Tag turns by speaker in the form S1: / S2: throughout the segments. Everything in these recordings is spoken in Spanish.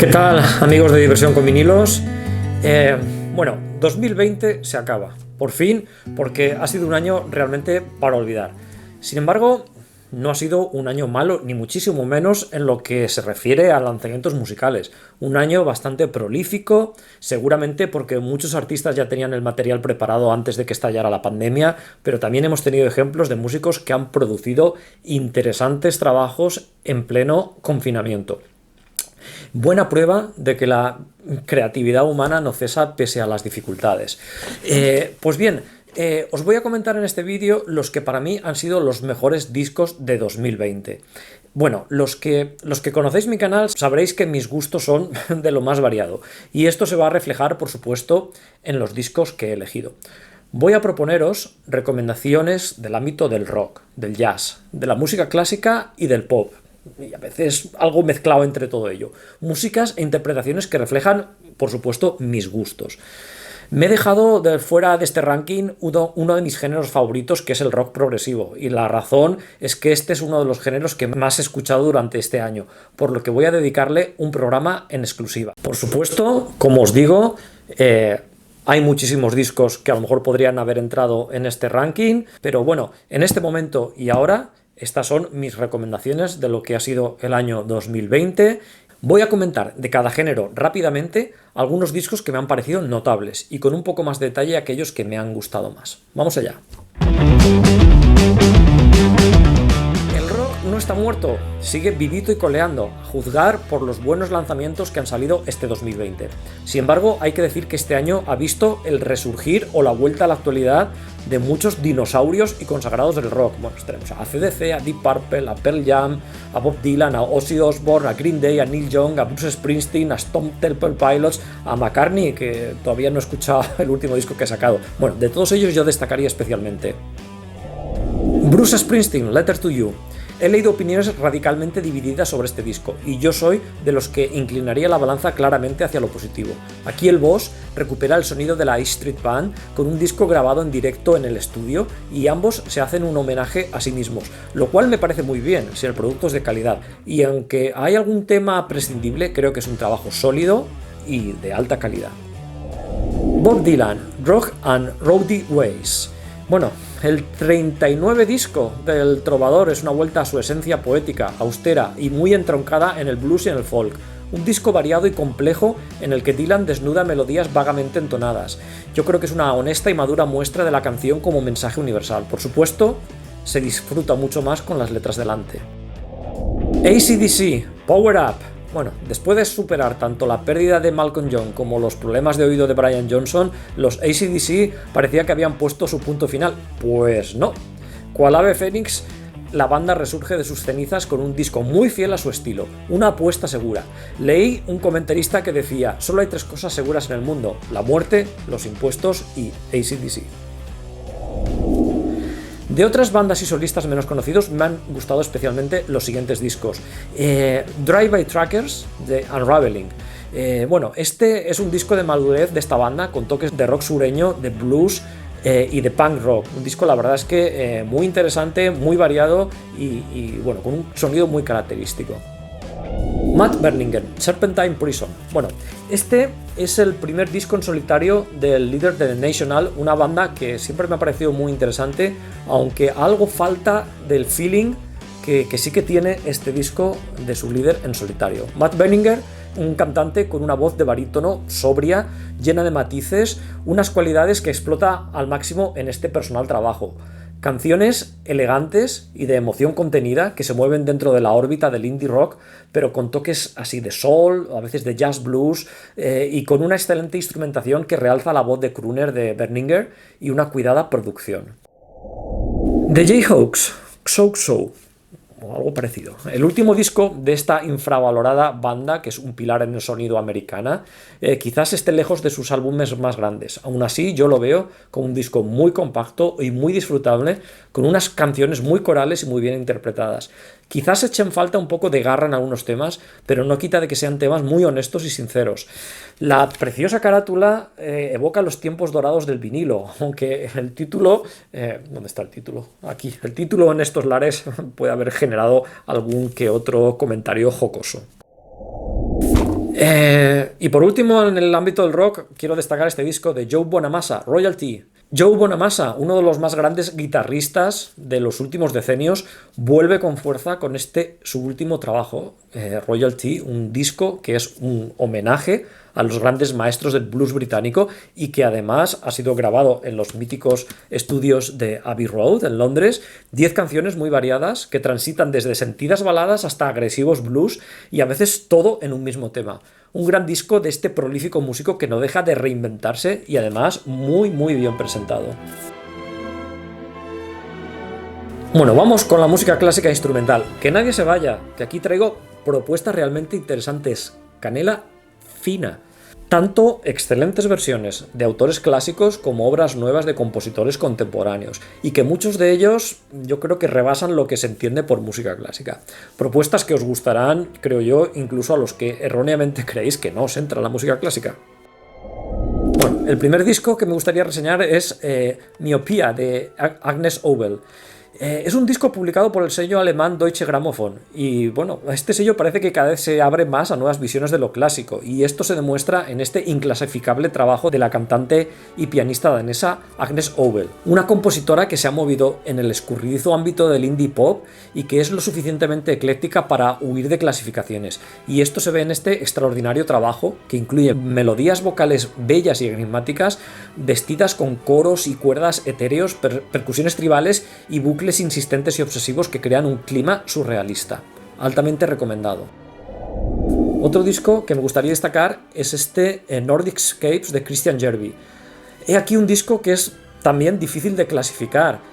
S1: ¿Qué tal, amigos de Diversión con Vinilos? Bueno, 2020 se acaba, por fin, porque ha sido un año realmente para olvidar. Sin embargo, no ha sido un año malo, ni muchísimo menos en lo que se refiere a lanzamientos musicales. Un año bastante prolífico, seguramente porque muchos artistas ya tenían el material preparado antes de que estallara la pandemia, pero también hemos tenido ejemplos de músicos que han producido interesantes trabajos en pleno confinamiento. Buena prueba de que la creatividad humana no cesa pese a las dificultades. Pues bien, os voy a comentar en este vídeo los que para mí han sido los mejores discos de 2020. Bueno, los que conocéis mi canal sabréis que mis gustos son de lo más variado, y esto se va a reflejar, por supuesto, en los discos que he elegido. Voy a proponeros recomendaciones del ámbito del rock, del jazz, de la música clásica y del pop, y a veces algo mezclado entre todo ello. Músicas e interpretaciones que reflejan, por supuesto, mis gustos. Me he dejado fuera de este ranking uno de mis géneros favoritos, que es el rock progresivo, y la razón es que este es uno de los géneros que más he escuchado durante este año, por lo que voy a dedicarle un programa en exclusiva. Por supuesto, como os digo, hay muchísimos discos que a lo mejor podrían haber entrado en este ranking, pero bueno, en este momento y ahora, estas son mis recomendaciones de lo que ha sido el año 2020. Voy a comentar de cada género rápidamente algunos discos que me han parecido notables y con un poco más de detalle aquellos que me han gustado más. Vamos allá. El rock no está muerto, sigue vivito y coleando, a juzgar por los buenos lanzamientos que han salido este 2020. Sin embargo, hay que decir que este año ha visto el resurgir o la vuelta a la actualidad de muchos dinosaurios y consagrados del rock. Bueno, tenemos a AC/DC, a Deep Purple, a Pearl Jam, a Bob Dylan, a Ozzy Osbourne, a Green Day, a Neil Young, a Bruce Springsteen, a Stone Temple Pilots, a McCartney, que todavía no he escuchado el último disco que ha sacado. Bueno, de todos ellos yo destacaría especialmente Bruce Springsteen, Letter to You. He leído opiniones radicalmente divididas sobre este disco, y yo soy de los que inclinaría la balanza claramente hacia lo positivo. Aquí el boss recupera el sonido de la A Street Band con un disco grabado en directo en el estudio, y ambos se hacen un homenaje a sí mismos, lo cual me parece muy bien si el producto es de calidad, y aunque hay algún tema prescindible, creo que es un trabajo sólido y de alta calidad. Bob Dylan, Rock and Rowdy Ways. Bueno, el 39 disco del trovador es una vuelta a su esencia poética, austera y muy entroncada en el blues y en el folk. Un disco variado y complejo en el que Dylan desnuda melodías vagamente entonadas. Yo creo que es una honesta y madura muestra de la canción como mensaje universal. Por supuesto, se disfruta mucho más con las letras delante. AC/DC, Power Up. Bueno, después de superar tanto la pérdida de Malcolm Young como los problemas de oído de Brian Johnson, los AC/DC parecía que habían puesto su punto final. Pues no. Cual ave fénix, la banda resurge de sus cenizas con un disco muy fiel a su estilo, una apuesta segura. Leí un comentarista que decía: solo hay tres cosas seguras en el mundo: la muerte, los impuestos y AC/DC. De otras bandas y solistas menos conocidos me han gustado especialmente los siguientes discos. Drive-By Truckers de Unraveling. Bueno, este es un disco de madurez de esta banda con toques de rock sureño, de blues y de punk rock. Un disco, la verdad es que muy interesante, muy variado y bueno, con un sonido muy característico. Matt Berninger, Serpentine Prison. Bueno, este es el primer disco en solitario del líder de The National, una banda que siempre me ha parecido muy interesante, aunque algo falta del feeling que sí que tiene este disco de su líder en solitario. Matt Berninger, un cantante con una voz de barítono sobria, llena de matices, unas cualidades que explota al máximo en este personal trabajo. Canciones elegantes y de emoción contenida que se mueven dentro de la órbita del indie rock, pero con toques así de soul, a veces de jazz blues, y con una excelente instrumentación que realza la voz de crooner de Berninger y una cuidada producción. The Jayhawks, So So, o algo parecido. El último disco de esta infravalorada banda, que es un pilar en el sonido americana, quizás esté lejos de sus álbumes más grandes. Aún así, yo lo veo como un disco muy compacto y muy disfrutable, con unas canciones muy corales y muy bien interpretadas. Quizás echen falta un poco de garra en algunos temas, pero no quita de que sean temas muy honestos y sinceros. La preciosa carátula evoca los tiempos dorados del vinilo, aunque el título... ¿dónde está el título? Aquí. El título en estos lares puede haber generado algún que otro comentario jocoso. Y por último, en el ámbito del rock, quiero destacar este disco de Joe Bonamassa, Royalty. Joe Bonamassa, uno de los más grandes guitarristas de los últimos decenios, vuelve con fuerza con este su último trabajo, Royalty, un disco que es un homenaje a los grandes maestros del blues británico y que además ha sido grabado en los míticos estudios de Abbey Road en Londres. 10 canciones muy variadas que transitan desde sentidas baladas hasta agresivos blues y a veces todo en un mismo tema. Un gran disco de este prolífico músico que no deja de reinventarse y además muy bien presentado. Bueno, vamos con la música clásica instrumental. Que nadie se vaya, que aquí traigo propuestas realmente interesantes. Canela fina. Tanto excelentes versiones de autores clásicos como obras nuevas de compositores contemporáneos, y que muchos de ellos yo creo que rebasan lo que se entiende por música clásica. Propuestas que os gustarán, creo yo, incluso a los que erróneamente creéis que no os entra la música clásica. Bueno, el primer disco que me gustaría reseñar es Miopía, de Agnes Obel. Es un disco publicado por el sello alemán Deutsche Grammophon y bueno, este sello parece que cada vez se abre más a nuevas visiones de lo clásico y esto se demuestra en este inclasificable trabajo de la cantante y pianista danesa Agnes Obel, una compositora que se ha movido en el escurridizo ámbito del indie pop y que es lo suficientemente ecléctica para huir de clasificaciones, y esto se ve en este extraordinario trabajo que incluye melodías vocales bellas y enigmáticas vestidas con coros y cuerdas etéreos, percusiones tribales y bucles insistentes y obsesivos que crean un clima surrealista. Altamente recomendado. Otro disco que me gustaría destacar es este Nordic Scapes de Christian Järvi. He aquí un disco que es también difícil de clasificar.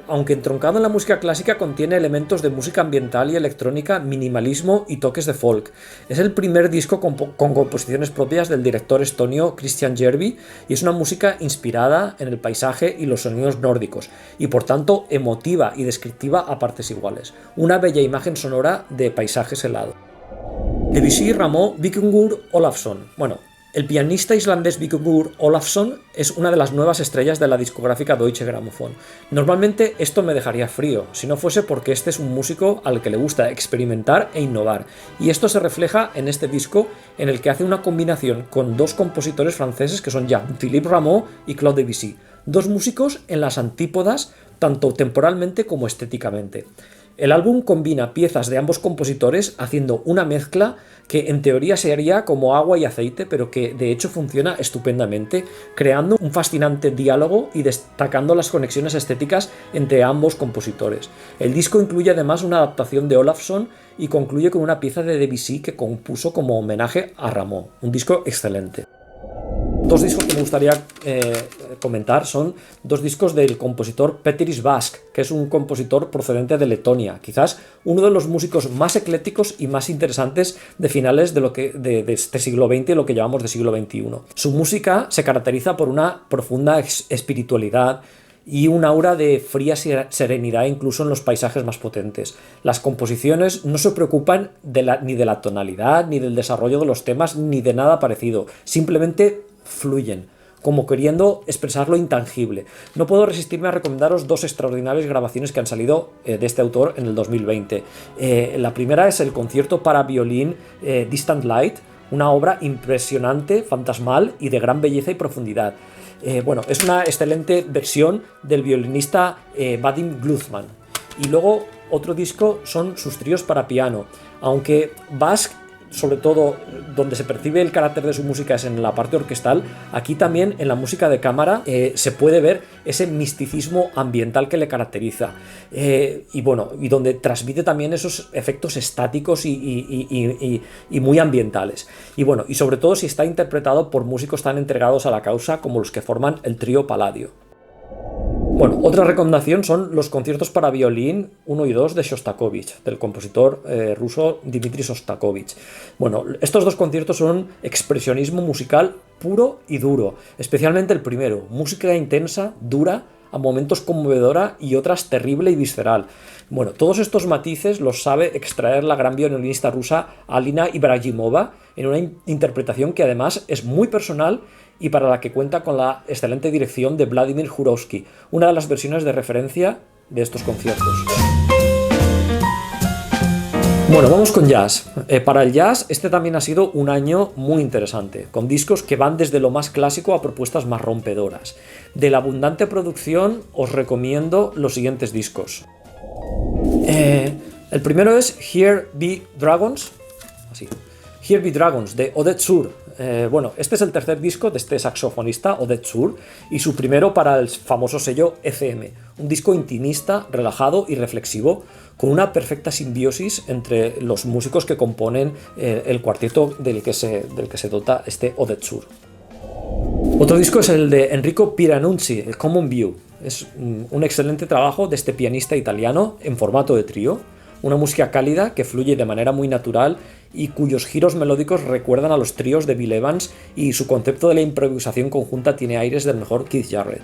S1: Aunque entroncado en la música clásica, contiene elementos de música ambiental y electrónica, minimalismo y toques de folk. Es el primer disco con composiciones propias del director estonio Christian Järvi y es una música inspirada en el paisaje y los sonidos nórdicos y por tanto emotiva y descriptiva a partes iguales. Una bella imagen sonora de paisajes helados. Debussy Rameau Víkingur Olafsson. Bueno, el pianista islandés Víkingur Olafsson es una de las nuevas estrellas de la discográfica Deutsche Grammophon. Normalmente esto me dejaría frío, si no fuese porque este es un músico al que le gusta experimentar e innovar, y esto se refleja en este disco en el que hace una combinación con dos compositores franceses que son Jean-Philippe Rameau y Claude Debussy, dos músicos en las antípodas tanto temporalmente como estéticamente. El álbum combina piezas de ambos compositores haciendo una mezcla que en teoría se haría como agua y aceite, pero que de hecho funciona estupendamente, creando un fascinante diálogo y destacando las conexiones estéticas entre ambos compositores. El disco incluye además una adaptación de Olafsson y concluye con una pieza de Debussy que compuso como homenaje a Rameau. Un disco excelente. Dos discos que me gustaría comentar son dos discos del compositor Peteris Vask, que es un compositor procedente de Letonia, quizás uno de los músicos más eclécticos y más interesantes de finales de este siglo XX y lo que llamamos de siglo XXI. Su música se caracteriza por una profunda espiritualidad y un aura de fría serenidad incluso en los paisajes más potentes. Las composiciones no se preocupan ni de la tonalidad, ni del desarrollo de los temas, ni de nada parecido, simplemente fluyen, como queriendo expresar lo intangible. No puedo resistirme a recomendaros dos extraordinarias grabaciones que han salido de este autor en el 2020. La primera es el concierto para violín Distant Light, una obra impresionante, fantasmal y de gran belleza y profundidad. Bueno, es una excelente versión del violinista Vadim Gluzman. Y luego otro disco son sus tríos para piano, aunque Vask, sobre todo donde se percibe el carácter de su música es en la parte orquestal, aquí también en la música de cámara se puede ver ese misticismo ambiental que le caracteriza, y bueno, y donde transmite también esos efectos estáticos y muy ambientales, y bueno, y sobre todo si está interpretado por músicos tan entregados a la causa como los que forman el trío Palladio. Bueno, otra recomendación son los conciertos para violín 1 y 2 de Shostakovich, del compositor ruso Dmitri Shostakovich. Bueno, estos dos conciertos son expresionismo musical puro y duro, especialmente el primero, música intensa, dura, a momentos conmovedora y otras terrible y visceral. Bueno, todos estos matices los sabe extraer la gran violinista rusa Alina Ibragimova en una interpretación que además es muy personal y para la que cuenta con la excelente dirección de Vladimir Jurovsky, una de las versiones de referencia de estos conciertos. Bueno, vamos con jazz. Para el jazz, este también ha sido un año muy interesante, con discos que van desde lo más clásico a propuestas más rompedoras. De la abundante producción, os recomiendo los siguientes discos. El primero es Here Be Dragons, así. Here Be Dragons, de Oded Sur. Bueno, este es el tercer disco de este saxofonista, Oded Sur, y su primero para el famoso sello ECM, un disco intimista, relajado y reflexivo, con una perfecta simbiosis entre los músicos que componen el cuarteto del que se dota este Oded Sur. Otro disco es el de Enrico Piranunzi, el Common View. Es un excelente trabajo de este pianista italiano en formato de trío, una música cálida que fluye de manera muy natural y cuyos giros melódicos recuerdan a los tríos de Bill Evans, y su concepto de la improvisación conjunta tiene aires del mejor Keith Jarrett.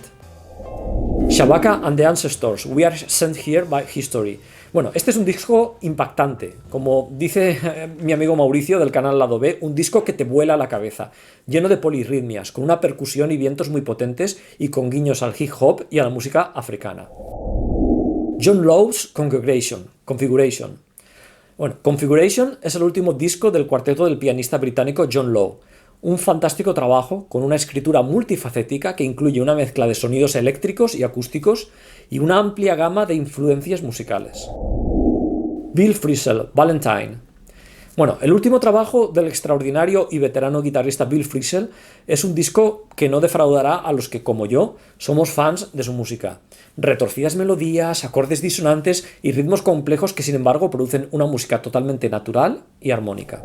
S1: Shabaka and the Ancestors, We Are Sent Here by History. Bueno, este es un disco impactante, como dice mi amigo Mauricio del canal Lado B, un disco que te vuela la cabeza, lleno de polirritmias, con una percusión y vientos muy potentes y con guiños al hip hop y a la música africana. John Lowe's Configuration. Bueno, Configuration es el último disco del cuarteto del pianista británico John Lowe. Un fantástico trabajo con una escritura multifacética que incluye una mezcla de sonidos eléctricos y acústicos y una amplia gama de influencias musicales. Bill Frisell, Valentine. Bueno, el último trabajo del extraordinario y veterano guitarrista Bill Frisell es un disco que no defraudará a los que, como yo, somos fans de su música. Retorcidas melodías, acordes disonantes y ritmos complejos que, sin embargo, producen una música totalmente natural y armónica.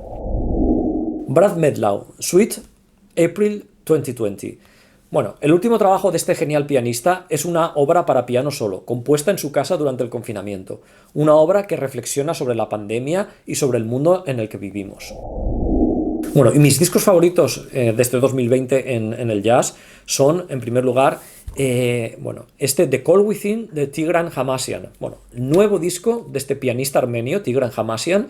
S1: Brad Medlow, Suite, April 2020. Bueno, el último trabajo de este genial pianista es una obra para piano solo, compuesta en su casa durante el confinamiento. Una obra que reflexiona sobre la pandemia y sobre el mundo en el que vivimos. Bueno, y mis discos favoritos de este 2020 en el jazz son, en primer lugar, este The Call Within de Tigran Hamasyan. Bueno, nuevo disco de este pianista armenio, Tigran Hamasyan,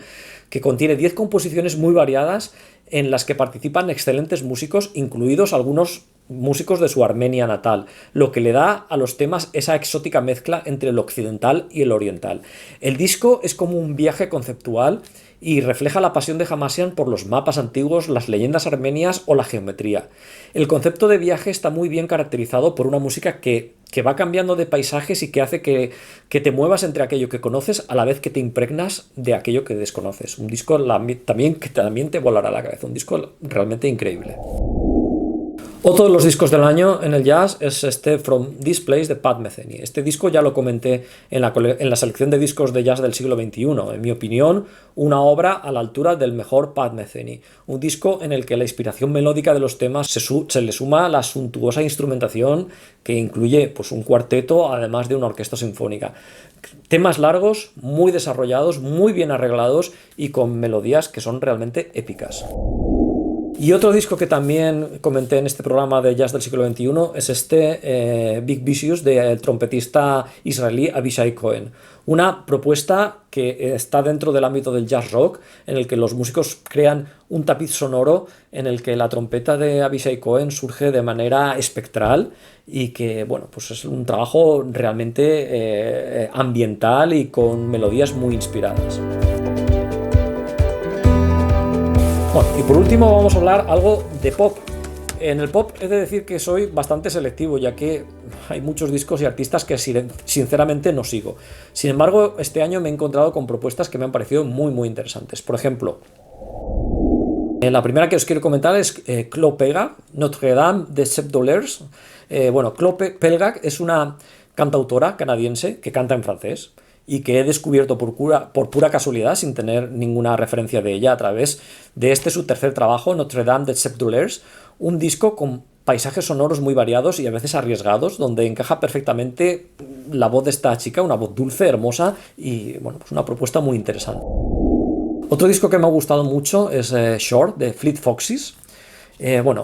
S1: que contiene 10 composiciones muy variadas en las que participan excelentes músicos, incluidos algunos músicos de su Armenia natal, lo que le da a los temas esa exótica mezcla entre lo occidental y el oriental. El disco es como un viaje conceptual y refleja la pasión de Hamasyan por los mapas antiguos, las leyendas armenias o la geometría. El concepto de viaje está muy bien caracterizado por una música que va cambiando de paisajes y que hace que te muevas entre aquello que conoces a la vez que te impregnas de aquello que desconoces. Un disco que también te volará la cabeza, un disco realmente increíble. Otro de los discos del año en el jazz es este From This Place de Pat Metheny. Este disco ya lo comenté en la selección de discos de jazz del siglo XXI. En mi opinión, una obra a la altura del mejor Pat Metheny. Un disco en el que la inspiración melódica de los temas se le suma a la suntuosa instrumentación que incluye pues, un cuarteto, además de una orquesta sinfónica. Temas largos, muy desarrollados, muy bien arreglados y con melodías que son realmente épicas. Y otro disco que también comenté en este programa de jazz del siglo XXI es este Big Vicious del trompetista israelí Avishai Cohen. Una propuesta que está dentro del ámbito del jazz rock, en el que los músicos crean un tapiz sonoro en el que la trompeta de Avishai Cohen surge de manera espectral y que, bueno, pues es un trabajo realmente ambiental y con melodías muy inspiradas. Bueno, y por último vamos a hablar algo de pop. En el pop he de decir que soy bastante selectivo, ya que hay muchos discos y artistas que sinceramente no sigo. Sin embargo, este año me he encontrado con propuestas que me han parecido muy muy interesantes. Por ejemplo, la primera que os quiero comentar es Chloe Pelgag, Notre Dame de Sept Dollars. Chloe Pelgag es una cantautora canadiense que canta en francés y que he descubierto por pura casualidad, sin tener ninguna referencia de ella, a través de su tercer trabajo, Notre Dame de Sept Dollars, un disco con paisajes sonoros muy variados y a veces arriesgados, donde encaja perfectamente la voz de esta chica, una voz dulce, hermosa y bueno, pues una propuesta muy interesante. Otro disco que me ha gustado mucho es Short de Fleet Foxes.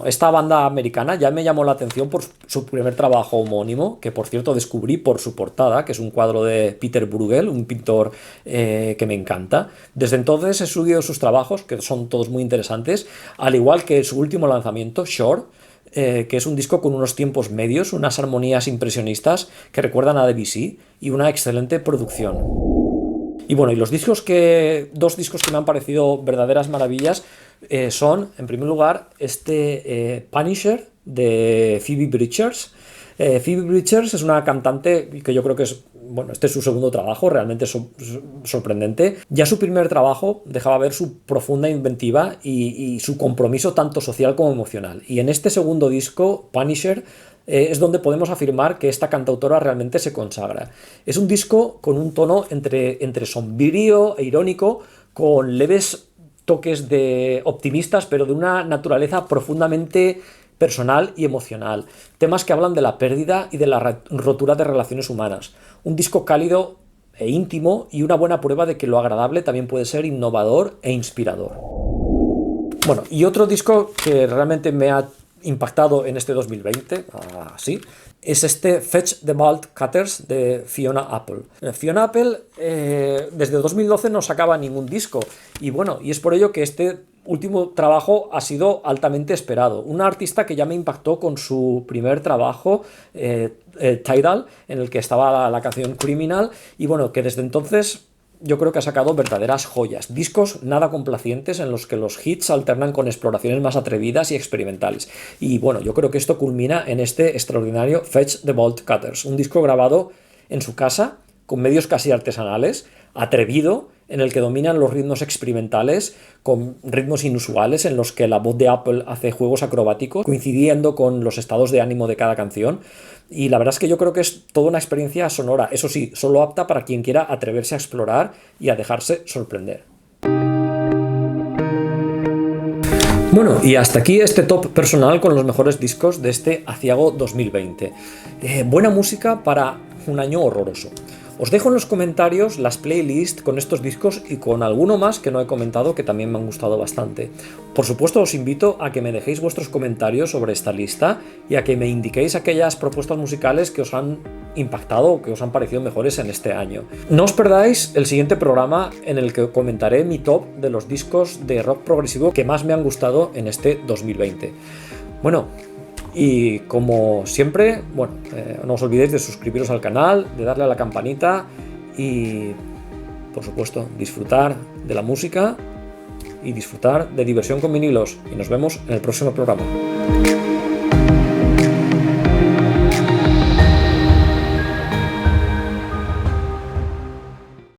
S1: Esta banda americana ya me llamó la atención por su primer trabajo homónimo, que por cierto descubrí por su portada, que es un cuadro de Peter Bruegel, un pintor que me encanta. Desde entonces he seguido sus trabajos, que son todos muy interesantes, al igual que su último lanzamiento, Short, que es un disco con unos tiempos medios, unas armonías impresionistas que recuerdan a Debussy y una excelente producción. Y bueno, y dos discos que me han parecido verdaderas maravillas son, en primer lugar, Punisher de Phoebe Bridgers. Phoebe Bridgers es una cantante que yo creo que es, bueno, este es su segundo trabajo, realmente sorprendente. Ya su primer trabajo dejaba ver su profunda inventiva y su compromiso tanto social como emocional. Y en este segundo disco, Punisher, es donde podemos afirmar que esta cantautora realmente se consagra. Es un disco con un tono entre sombrío e irónico, con leves toques de optimistas, pero de una naturaleza profundamente personal y emocional. Temas que hablan de la pérdida y de la rotura de relaciones humanas. Un disco cálido e íntimo y una buena prueba de que lo agradable también puede ser innovador e inspirador. Bueno, y otro disco que realmente me ha impactado en este 2020, así, es Fetch the Bolt Cutters de Fiona Apple. Fiona Apple desde 2012 no sacaba ningún disco y bueno, y es por ello que este último trabajo ha sido altamente esperado. Una artista que ya me impactó con su primer trabajo, Tidal, en el que estaba la canción Criminal, y bueno, que desde entonces yo creo que ha sacado verdaderas joyas, discos nada complacientes en los que los hits alternan con exploraciones más atrevidas y experimentales. Y bueno, yo creo que esto culmina en este extraordinario Fetch the Bolt Cutters, un disco grabado en su casa, con medios casi artesanales, atrevido, en el que dominan los ritmos experimentales, con ritmos inusuales en los que la voz de Apple hace juegos acrobáticos, coincidiendo con los estados de ánimo de cada canción. Y la verdad es que yo creo que es toda una experiencia sonora, eso sí, solo apta para quien quiera atreverse a explorar y a dejarse sorprender. Bueno, y hasta aquí este top personal con los mejores discos de este aciago 2020. Buena música para un año horroroso. Os dejo en los comentarios las playlists con estos discos y con alguno más que no he comentado que también me han gustado bastante. Por supuesto, os invito a que me dejéis vuestros comentarios sobre esta lista y a que me indiquéis aquellas propuestas musicales que os han impactado o que os han parecido mejores en este año. No os perdáis el siguiente programa en el que comentaré mi top de los discos de rock progresivo que más me han gustado en este 2020. Bueno, y como siempre, bueno, no os olvidéis de suscribiros al canal, de darle a la campanita y, por supuesto, disfrutar de la música y disfrutar de diversión con vinilos. Y nos vemos en el próximo programa.